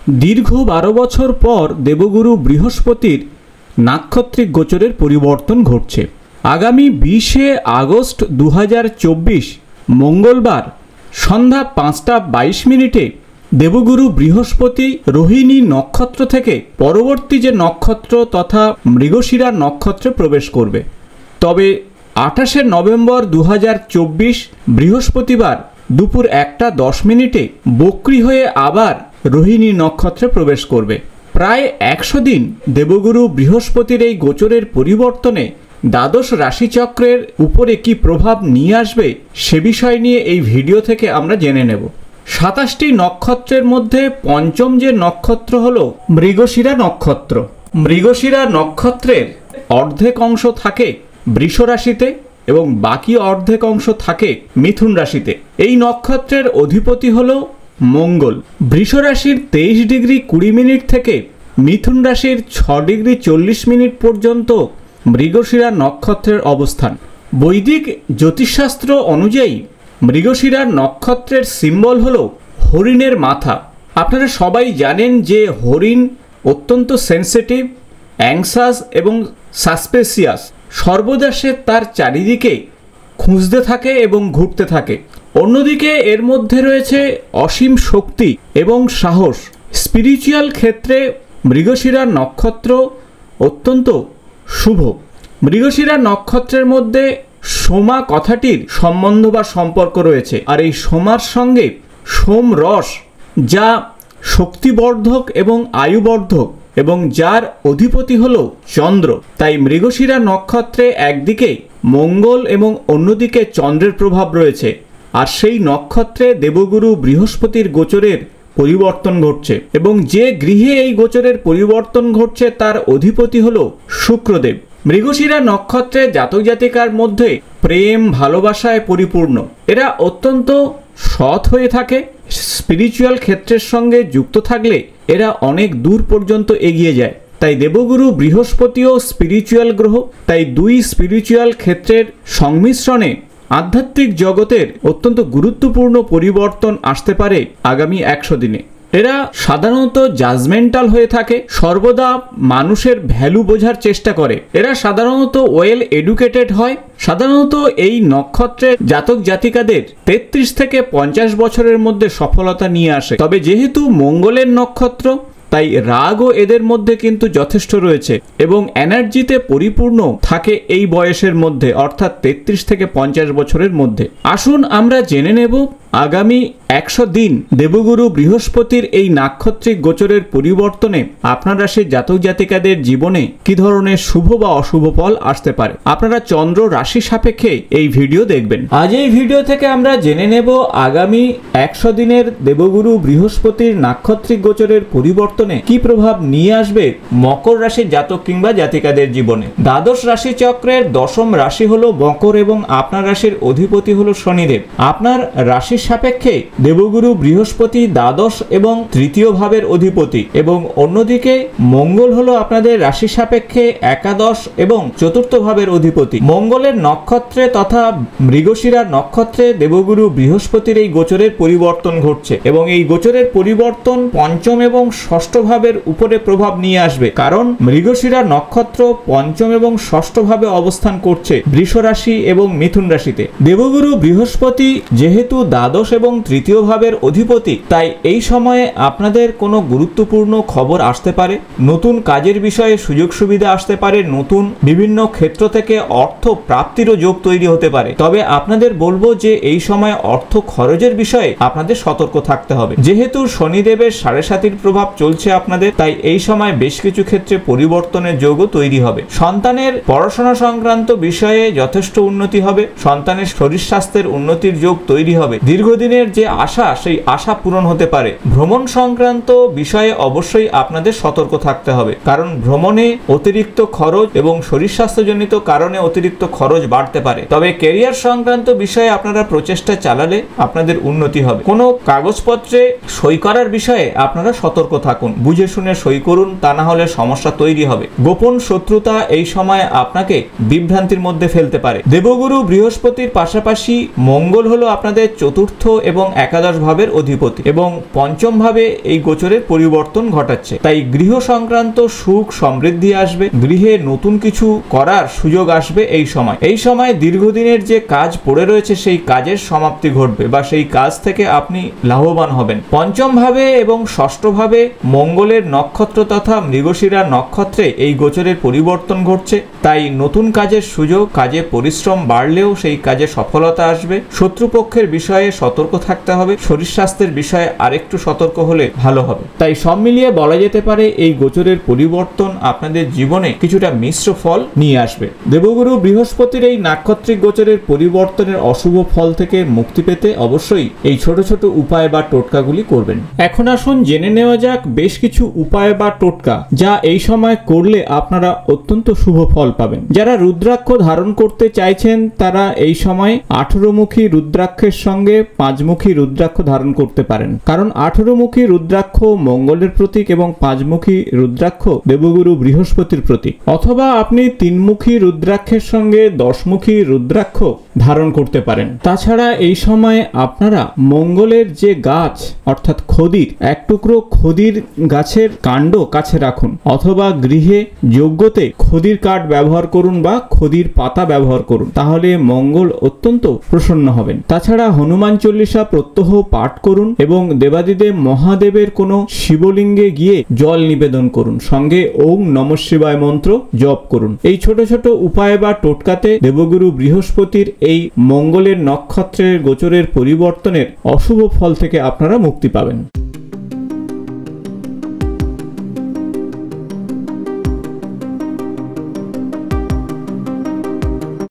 দীর্ঘ 12 বছর পর দেবগুরু বৃহস্পতির নাক্ষত্রিক গোচরের পরিবর্তন ঘটছে। আগামী 20 আগস্ট 2024 মঙ্গলবার সন্ধ্যা 5:22 দেবগুরু বৃহস্পতি রোহিণী নক্ষত্র থেকে পরবর্তী যে নক্ষত্র তথা মৃগশিরা নক্ষত্রে প্রবেশ করবে। তবে 28 নভেম্বর 2024 বৃহস্পতিবার দুপুর 1:10 বক্রী হয়ে আবার রোহিণী নক্ষত্রে প্রবেশ করবে। প্রায় 100 দিন দেবগুরু বৃহস্পতির এই গোচরের পরিবর্তনে দ্বাদশ রাশিচক্রের উপরে কি প্রভাব নিয়ে আসবে সে বিষয় নিয়ে এই ভিডিও থেকে আমরা জেনে নেব। 27টি নক্ষত্রের মধ্যে পঞ্চম যে নক্ষত্র হলো মৃগশিরা নক্ষত্র। মৃগশিরা নক্ষত্রের অর্ধেক অংশ থাকে বৃষ রাশিতে এবং বাকি অর্ধেক অংশ থাকে মিথুন রাশিতে। এই নক্ষত্রের অধিপতি হলো মঙ্গল। বৃষ রাশির 23 ডিগ্রি 20 মিনিট থেকে মিথুন রাশির 6 ডিগ্রি 40 মিনিট পর্যন্ত মৃগশিরা নক্ষত্রের অবস্থান। বৈদিক জ্যোতিষশাস্ত্র অনুযায়ী মৃগশিরা নক্ষত্রের সিম্বল হলো হরিণের মাথা। আপনারা সবাই জানেন যে হরিণ অত্যন্ত সেন্সিটিভ, অ্যাংসাস এবং সাসপেসিয়াস। সর্বদা সে তার চারিদিকে খুঁজতে থাকে এবং ঘুরতে থাকে। অন্যদিকে এর মধ্যে রয়েছে অসীম শক্তি এবং সাহস। স্পিরিচুয়াল ক্ষেত্রে মৃগশিরা নক্ষত্র অত্যন্ত শুভ। মৃগশিরা নক্ষত্রের মধ্যে সোমা কথাটির সম্বন্ধ বা সম্পর্ক রয়েছে। আর এই সোমার সঙ্গে সোম রস, যা শক্তিবর্ধক এবং আয়ুবর্ধক এবং যার অধিপতি হল চন্দ্র। তাই মৃগশিরা নক্ষত্রে একদিকে মঙ্গল এবং অন্যদিকে চন্দ্রের প্রভাব রয়েছে। আর সেই নক্ষত্রে দেবগুরু বৃহস্পতির গোচরের পরিবর্তন ঘটছে এবং যে গৃহে এই গোচরের পরিবর্তন ঘটছে তার অধিপতি হল শুক্রদেব। মৃগশিরা নক্ষত্রে জাতক জাতিকার মধ্যে প্রেম ভালোবাসায় পরিপূর্ণ। এরা অত্যন্ত সৎ হয়ে থাকে। স্পিরিচুয়াল ক্ষেত্রের সঙ্গে যুক্ত থাকলে এরা অনেক দূর পর্যন্ত এগিয়ে যায়। তাই দেবগুরু বৃহস্পতিও স্পিরিচুয়াল গ্রহ। তাই দুই স্পিরিচুয়াল ক্ষেত্রের সংমিশ্রণে আধ্যাত্মিক জগতের অত্যন্ত গুরুত্বপূর্ণ পরিবর্তন আসতে পারে আগামী 100 দিনে। এরা সাধারণত জাজমেন্টাল হয়ে থাকে, সর্বদা মানুষের ভ্যালু বোঝার চেষ্টা করে। এরা সাধারণত ওয়েল এডুকেটেড হয়। সাধারণত এই নক্ষত্রের জাতক জাতিকাদের 33 থেকে 50 বছরের মধ্যে সফলতা নিয়ে আসে। তবে যেহেতু মঙ্গলের নক্ষত্র, তাই রাগও এদের মধ্যে কিন্তু যথেষ্ট রয়েছে এবং এনার্জিতে পরিপূর্ণ থাকে এই বয়সের মধ্যে, অর্থাৎ 33 থেকে 50 বছরের মধ্যে। আসুন আমরা জেনে নেব আগামী 100 দিন দেবগুরু বৃহস্পতির এই নাক্ষত্রিক গোচরের পরিবর্তনে আপনার রাশির জাতক জাতিকাদের জীবনে কি ধরনের শুভ বা অশুভ ফল আসতে পারে। আপনারা চন্দ্র রাশি সাপেক্ষে এই ভিডিও দেখবেন। আজ এই ভিডিও থেকে আমরা জেনে নেব আগামী 100 দিনের দেবগুরু বৃহস্পতির নাক্ষত্রিক গোচরের পরিবর্তনে কি প্রভাব নিয়ে আসবে মকর রাশির জাতক কিংবা জাতিকাদের জীবনে। দ্বাদশ রাশি চক্রের দশম রাশি হলো মকর এবং আপনার রাশির অধিপতি হলো শনিদেব। আপনার রাশির সাপেক্ষে দেবগুরু বৃহস্পতি দ্বাদশ এবং তৃতীয় ভাবের অধিপতি এবং অন্যদিকে মঙ্গল হলো আপনাদের রাশি সাপেক্ষে একাদশ এবং চতুর্থ ভাবের অধিপতি। মঙ্গলের নক্ষত্রে তথা মৃগশিরা নক্ষত্রে দেবগুরু বৃহস্পতির এই গোচরের পরিবর্তন ঘটছে এবং এই গোচরের পরিবর্তন পঞ্চম এবং ষষ্ঠ ভাবের উপরে প্রভাব নিয়ে আসবে, কারণ মৃগশিরা নক্ষত্র পঞ্চম এবং ষষ্ঠ ভাবে অবস্থান করছে বৃষ রাশি এবং মিথুন রাশিতে। দেবগুরু বৃহস্পতি যেহেতু দ্বাদশ এবং তৃতীয় ভাবের অধিপতি, তাই এই সময়ে আপনাদের কোনো গুরুত্বপূর্ণ খবর আসতে পারে, নতুন কাজের বিষয়ে সুযোগ সুবিধা আসতে পারে, নতুন বিভিন্ন ক্ষেত্র থেকে অর্থ প্রাপ্তিরও যোগ তৈরি হতে পারে। তবে আপনাদের বলবো যে এই সময় অর্থ খরচের বিষয়ে আপনাদের সতর্ক থাকতে হবে। যেহেতু শনিদেবের 7.5 প্রভাব চলছে আপনাদের, তাই এই সময় বেশ কিছু ক্ষেত্রে পরিবর্তনের যোগও তৈরি হবে। সন্তানের পড়াশোনা সংক্রান্ত বিষয়ে যথেষ্ট উন্নতি হবে, সন্তানের শরীর স্বাস্থ্যের উন্নতির যোগ তৈরি হবে, দীর্ঘদিনের যে আশা সেই আশা পূরণ হতে পারে। ভ্রমণ সংক্রান্ত বিষয়ে অবশ্যই আপনাদের সতর্ক থাকতে হবে, কারণ ভ্রমণে অতিরিক্ত খরচ এবং শরীর স্বাস্থ্যজনিত কারণে অতিরিক্ত খরচ বাড়তে পারে। তবে ক্যারিয়ার সংক্রান্ত বিষয়ে আপনারা প্রচেষ্টা চালালে আপনাদের উন্নতি হবে। কোনো কাগজপত্রে সই করার বিষয়ে আপনারা সতর্ক থাকুন, বুঝে শুনে সই করুন, তা না হলে সমস্যা তৈরি হবে। গোপন শত্রুতা এই সময় আপনাকে বিভ্রান্তির মধ্যে ফেলতে পারে। দেবগুরু বৃহস্পতির পাশাপাশি মঙ্গল হলো আপনাদের চতুর্থ চতুর্থ এবং একাদশ ভাবের অধিপতি এবং পঞ্চম ভাবে এই গোচরের পরিবর্তন ঘটাচ্ছে। তাই গৃহ সংক্রান্ত সুখ সমৃদ্ধি আসবে, গৃহে নতুন কিছু করার সুযোগ আসবে। এই সময় দীর্ঘদিনের যে কাজ পড়ে রয়েছে সেই কাজের সমাপ্তি ঘটবে বা সেই কাজ থেকে আপনি লাভবান হবেন। পঞ্চম ভাবে এবং ষষ্ঠ ভাবে মঙ্গলের নক্ষত্র তথা মৃগশিরা নক্ষত্রে এই গোচরের পরিবর্তন ঘটছে। তাই নতুন কাজের সুযোগ, কাজে পরিশ্রম বাড়লেও সেই কাজে সফলতা আসবে। শত্রুপক্ষের বিষয়ে সতর্ক থাকতে হবে, শরীর স্বাস্থ্যের বিষয়ে আরেকটু সতর্ক হলে ভালো হবে। তাই সব মিলিয়ে বলা যেতে পারে এই গোচরের পরিবর্তন আপনাদের জীবনে কিছুটা মিশ্র ফল নিয়ে আসবে। দেবগুরু বৃহস্পতির এই নাক্ষত্রিক গোচরের পরিবর্তনের অশুভ ফল থেকে মুক্তি পেতে অবশ্যই এই ছোট ছোট উপায় বা টোটকাগুলি করবেন। এখন আসুন জেনে নেওয়া যাক বেশ কিছু উপায় বা টোটকা যা এই সময় করলে আপনারা অত্যন্ত শুভ ফল পাবেন। যারা রুদ্রাক্ষ ধারণ করতে চাইছেন তারা এই সময় 18মুখী রুদ্রাক্ষের সঙ্গে 5মুখী রুদ্রাক্ষ ধারণ করতে পারেন, কারণ 18মুখী রুদ্রাক্ষ মঙ্গলের প্রতীক এবং 5মুখী রুদ্রাক্ষ দেবগুরু বৃহস্পতির প্রতীক। অথবা আপনি 3মুখী রুদ্রাক্ষের সঙ্গে 10মুখী রুদ্রাক্ষ ধারণ করতে পারেন। তাছাড়া এই সময় আপনারা মঙ্গলের যে গাছ অর্থাৎ খদির, এক টুকরো খদির গাছের কাণ্ড কাছে রাখুন, অথবা গৃহে যজ্ঞতে খদির কাঠ ব্যবহার করুন বা খদির পাতা ব্যবহার করুন, তাহলে মঙ্গল অত্যন্ত প্রসন্ন হবেন। তাছাড়া হনুমান চল্লিশা প্রত্যহ পাঠ করুন এবং দেবাদিদেব মহাদেবের কোনো শিবলিঙ্গে গিয়ে জল নিবেদন করুন, সঙ্গে ওম নমঃ শিবায় মন্ত্র জপ করুন। এই ছোট ছোট উপায় বা টোটকাতে দেবগুরু বৃহস্পতির এই মঙ্গলের নক্ষত্রের গোচরের পরিবর্তনের অশুভ ফল থেকে আপনারা মুক্তি পাবেন।